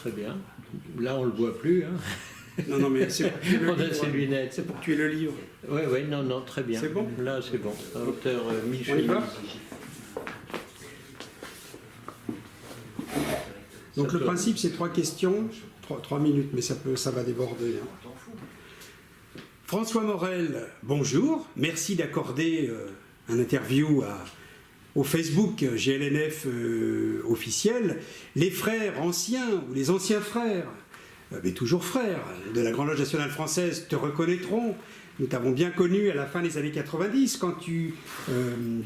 très bien. Là, on ne le voit plus. Hein. Non, mais c'est pour tuer le On a livre. ses lunettes. C'est pour tuer le livre. Oui, non, très bien. C'est bon. Là, c'est bon. Auteur On y Michel. va. Donc le principe, c'est 3 questions, 3 minutes, mais ça va déborder. Hein. François Morel, bonjour. Merci d'accorder un interview au Facebook GLNF officiel. Les frères anciens, ou les anciens frères, mais toujours frères, de la Grande Loge nationale française te reconnaîtront. Nous t'avons bien connu à la fin des années 90, quand tu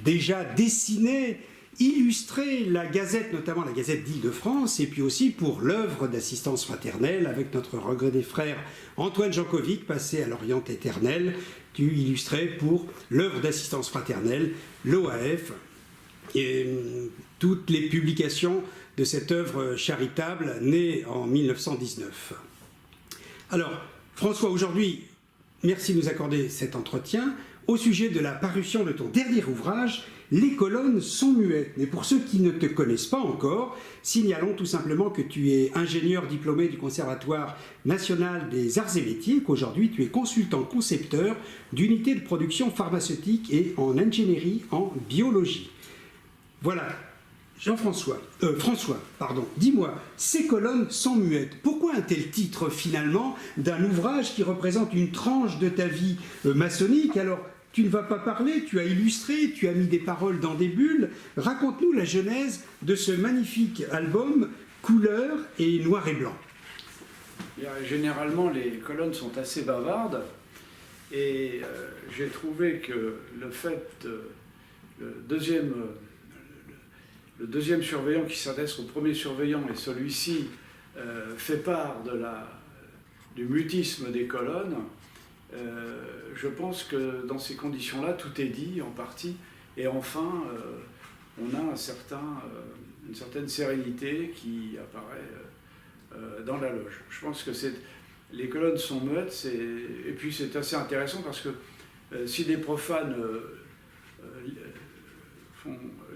déjà dessinais, illustrer la Gazette, notamment la Gazette d'Île-de-France, et puis aussi pour l'œuvre d'assistance fraternelle avec notre regretté frère Antoine Jankovic, passé à l'Orient éternel. Tu illustrais pour l'œuvre d'assistance fraternelle, l'OAF, et toutes les publications de cette œuvre charitable née en 1919. Alors, François, aujourd'hui, merci de nous accorder cet entretien au sujet de la parution de ton dernier ouvrage, Les colonnes sont muettes. Mais pour ceux qui ne te connaissent pas encore, signalons tout simplement que tu es ingénieur diplômé du Conservatoire national des arts et métiers, qu'aujourd'hui tu es consultant-concepteur d'unités de production pharmaceutique et en ingénierie en biologie. Voilà. François, dis-moi, ces colonnes sont muettes. Pourquoi un tel titre finalement d'un ouvrage qui représente une tranche de ta vie maçonnique? Alors, tu ne vas pas parler, tu as illustré, tu as mis des paroles dans des bulles. Raconte-nous la genèse de ce magnifique album couleur et noir et blanc. Généralement, les colonnes sont assez bavardes et j'ai trouvé que le fait, le deuxième surveillant qui s'adresse au premier surveillant, et celui-ci fait part du mutisme des colonnes, je pense que dans ces conditions-là, tout est dit en partie, et enfin, on a une certaine sérénité qui apparaît dans la loge. Je pense que les colonnes sont muettes, et puis c'est assez intéressant parce que si des profanes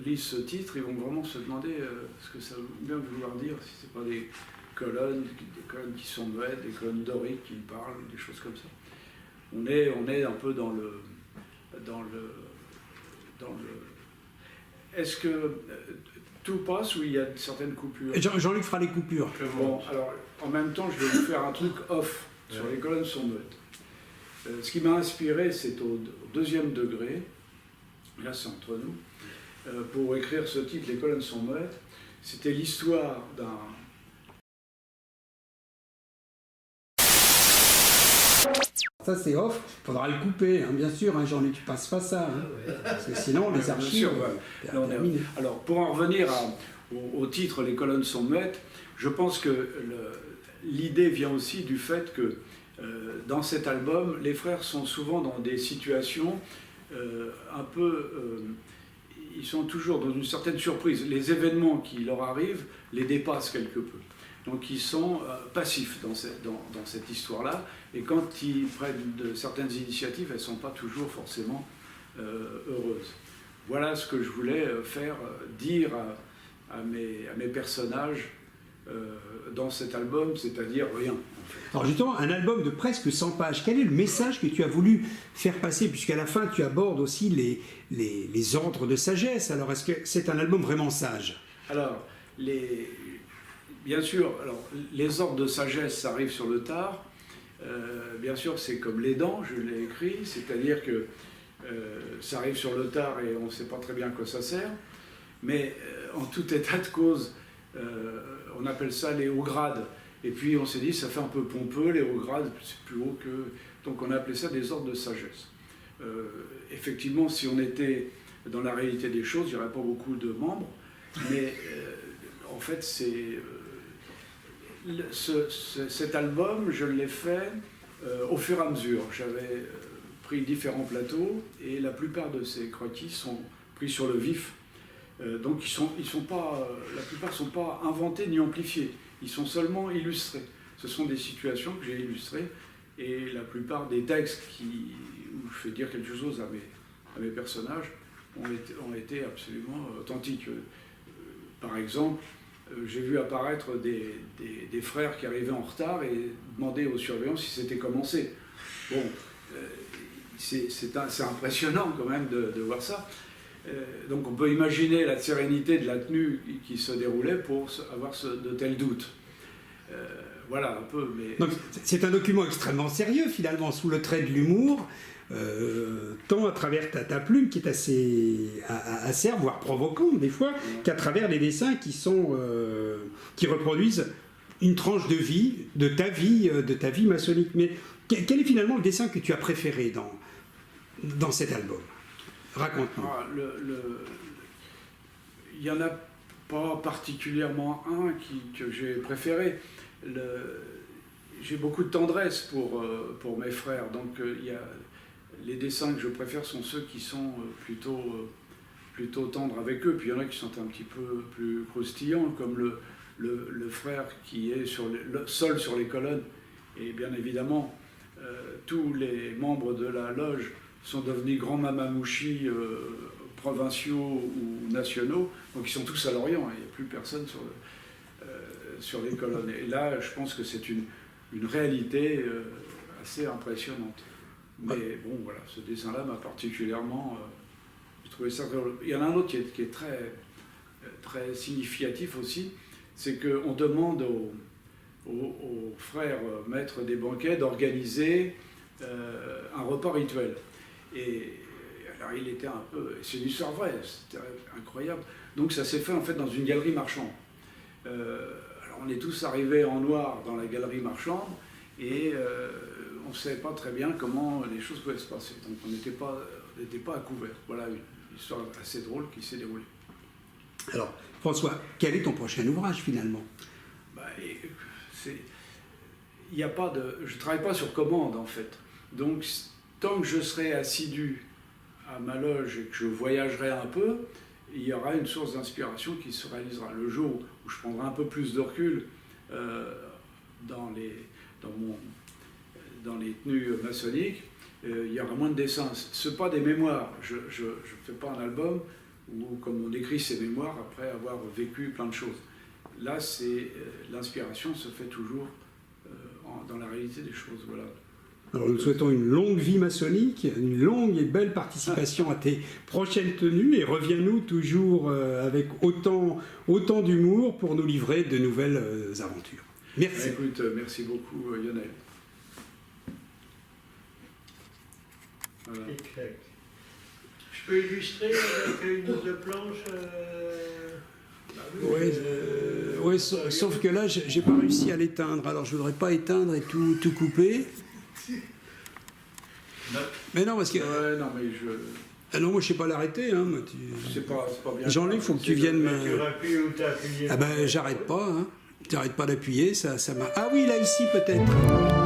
lisent ce titre, ils vont vraiment se demander ce que ça veut bien vouloir dire, si ce n'est pas des colonnes qui sont muettes, des colonnes doriques qui parlent, des choses comme ça. On est un peu dans le Est-ce que tout passe ou il y a certaines coupures? Jean-Luc fera les coupures. Bon, alors en même temps, je vais vous faire un truc off sur les colonnes sont muettes. Ce qui m'a inspiré, c'est au deuxième degré, là c'est entre nous, pour écrire ce titre, Les colonnes sont muettes. C'était l'histoire d'un... Ça c'est off, il faudra le couper, hein, bien sûr, hein, Jean-Luc, tu passes pas ça, hein, parce que sinon les archives... Alors pour en revenir au titre Les colonnes sont muettes, je pense que l'idée vient aussi du fait que dans cet album, les frères sont souvent dans des situations un peu... ils sont toujours dans une certaine surprise. Les événements qui leur arrivent les dépassent quelque peu. Donc ils sont passifs dans cette histoire-là, et quand ils prennent de certaines initiatives, elles ne sont pas toujours forcément heureuses. Voilà ce que je voulais dire à mes personnages dans cet album, c'est-à-dire rien. En fait. Alors justement, un album de presque 100 pages, quel est le message que tu as voulu faire passer, puisqu'à la fin tu abordes aussi les ordres de sagesse. Alors est-ce que c'est un album vraiment sage? Alors, bien sûr, les ordres de sagesse, ça arrive sur le tard. Bien sûr, c'est comme les dents, je l'ai écrit, c'est-à-dire que ça arrive sur le tard et on ne sait pas très bien à quoi ça sert. Mais en tout état de cause, on appelle ça les hauts grades. Et puis on s'est dit, ça fait un peu pompeux, les hauts grades, c'est plus haut que... Donc on a appelé ça des ordres de sagesse. Effectivement, si on était dans la réalité des choses, il n'y aurait pas beaucoup de membres. Mais en fait, cet album, je l'ai fait au fur et à mesure. J'avais pris différents plateaux et la plupart de ces croquis sont pris sur le vif. Donc la plupart ne sont pas inventés ni amplifiés, ils sont seulement illustrés. Ce sont des situations que j'ai illustrées et la plupart des textes où je fais dire quelque chose à mes personnages ont été absolument authentiques. Par exemple, j'ai vu apparaître des frères qui arrivaient en retard et demandaient aux surveillants si c'était commencé. Bon, c'est impressionnant quand même de voir ça. Donc on peut imaginer la sérénité de la tenue qui se déroulait pour avoir de tels doutes. Voilà un peu. Mais... C'est un document extrêmement sérieux finalement, sous le trait de l'humour, tant à travers ta plume qui est assez acerbe, voire provocante des fois, qu'à travers les dessins qui reproduisent une tranche de vie, de ta vie maçonnique. Mais quel est finalement le dessin que tu as préféré dans cet album? Raconte-nous. Il n'y en a pas particulièrement un que j'ai préféré. J'ai beaucoup de tendresse pour mes frères, donc les dessins que je préfère sont ceux qui sont plutôt tendres avec eux, puis il y en a qui sont un petit peu plus croustillants, comme le frère qui est seul sur les colonnes, et bien évidemment tous les membres de la loge sont devenus grands mamamouchis provinciaux ou nationaux, donc ils sont tous à Lorient, il n'y a plus personne sur les colonnes. Et là, je pense que c'est une réalité assez impressionnante. Mais bon, voilà, ce dessin-là m'a particulièrement... j'ai trouvé ça... Il y en a un autre qui est très, très significatif aussi, c'est qu'on demande aux frères maîtres des banquets d'organiser un repas rituel. Et alors il était un peu... C'est une histoire vraie, c'était incroyable. Donc ça s'est fait en fait dans une galerie marchande. Alors on est tous arrivés en noir dans la galerie marchande et on ne savait pas très bien comment les choses pouvaient se passer. Donc on n'était pas à couvert. Voilà une histoire assez drôle qui s'est déroulée. Alors François, quel est ton prochain ouvrage finalement? Il n'y a pas de... Je ne travaille pas sur commande en fait. Donc tant que je serai assidu à ma loge et que je voyagerai un peu, il y aura une source d'inspiration qui se réalisera. Le jour où je prendrai un peu plus de recul dans les tenues maçonniques, il y aura moins de dessins. Ce n'est pas des mémoires. Je ne fais pas un album où, comme on écrit ses mémoires après avoir vécu plein de choses. Là, l'inspiration se fait toujours dans la réalité des choses. Voilà. Alors nous souhaitons une longue vie maçonnique, une longue et belle participation à tes prochaines tenues et reviens-nous toujours avec autant d'humour pour nous livrer de nouvelles aventures. Merci. Écoute, merci beaucoup Lionel. Voilà. Je peux illustrer avec une ou deux planches Oui, sauf que là, j'ai pas réussi à l'éteindre. Alors, je voudrais pas éteindre et tout couper. Mais non, parce que... Ouais, non, mais je... Ah non, moi, je sais pas l'arrêter. Hein. C'est pas bien. Jean-Luc, il faut que tu viennes me... Tu appuies ou t'appuies. Ah ben, j'arrête pas. Hein. Tu n'arrêtes pas d'appuyer, ça m'a... Ah oui, là, ici, peut-être.